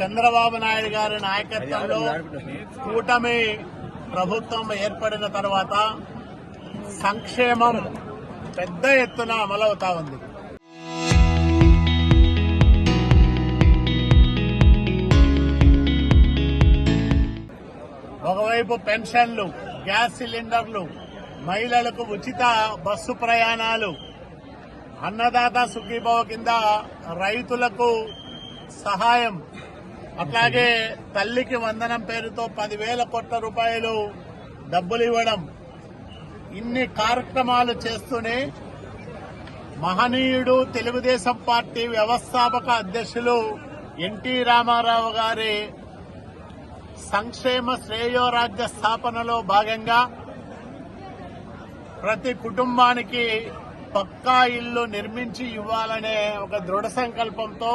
చంద్రబాబు నాయుడు గారి నాయకత్వంలో కూటమి ప్రభుత్వం ఏర్పడిన తర్వాత సంక్షేమం పెద్ద ఎత్తున అమలవుతా ఉంది. ఒకవైపు పెన్షన్లు, గ్యాస్ సిలిండర్లు, మహిళలకు ఉచిత బస్సు ప్రయాణాలు, అన్నదాత సుఖీభవ కింద రైతులకు సహాయం, అట్లాగే తల్లికి వందనం పేరుతో 10,000 కోట్ల రూపాయలు డబ్బులు ఇవ్వడం, ఇన్ని కార్యక్రమాలు చేస్తూనే మహనీయుడు తెలుగుదేశం పార్టీ వ్యవస్థాపక అధ్యక్షులు ఎన్టీ రామారావు గారి సంక్షేమ శ్రేయోరాజ్య స్థాపనలో భాగంగా ప్రతి కుటుంబానికి పక్కా ఇల్లు నిర్మించి ఇవ్వాలనే ఒక దృఢ సంకల్పంతో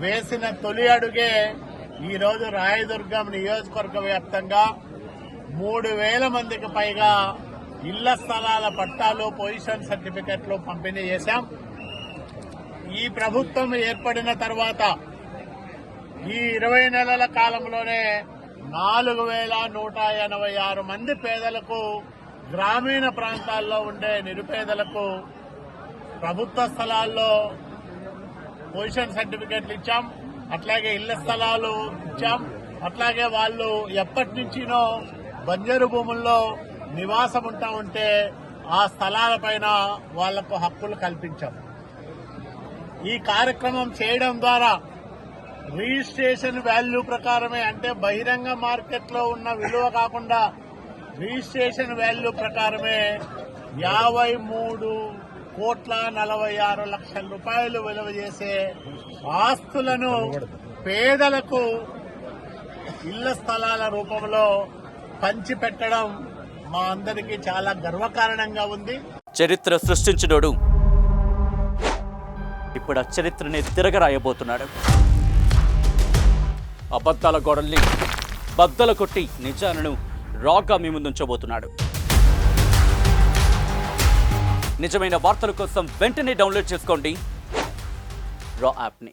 వేసిన తొలి అడుగే ఈరోజు రాయదుర్గం నియోజకవర్గ వ్యాప్తంగా 3,000 మందికి పైగా ఇళ్ల స్థలాల పట్టాలు, పొజిషన్ సర్టిఫికెట్లు పంపిణీ చేశాం. ఈ ప్రభుత్వం ఏర్పడిన తర్వాత ఈ 20 నెలల కాలంలోనే 4,186 మంది పేదలకు, గ్రామీణ ప్రాంతాల్లో ఉండే నిరుపేదలకు ప్రభుత్వ స్థలాల్లో పొజిషన్ సర్టిఫికెట్లు ఇచ్చాం. అట్లాగే ఇళ్ల స్థలాలు ఇచ్చాం. అట్లాగే వాళ్ళు ఎప్పటి నుంచినో బంజరు భూముల్లో నివాసం ఉంటా ఉంటే ఆ స్థలాలపైన వాళ్లకు హక్కులు కల్పించాం. ఈ కార్యక్రమం చేయడం ద్వారా రిజిస్ట్రేషన్ వాల్యూ ప్రకారమే, అంటే బహిరంగ మార్కెట్లో ఉన్న విలువ కాకుండా రిజిస్ట్రేషన్ వాల్యూ ప్రకారమే 53,46,00,000 రూపాయలు విలువ చేసే ఆస్తులను పేదలకు ఇళ్ల స్థలాల రూపంలో పంచిపెట్టడం మా అందరికీ చాలా గర్వకారణంగా ఉంది. చరిత్ర సృష్టించినోడు ఇప్పుడు ఆ చరిత్రని తిరగరాయబోతున్నాడు. అబద్ధాల గోడల్ని బద్దలు కొట్టి నిజాలను రాగా మీ ముందుంచబోతున్నాడు. నిజమైన వార్తల కోసం వెంటనే డౌన్లోడ్ చేసుకోండి రా యాప్ని.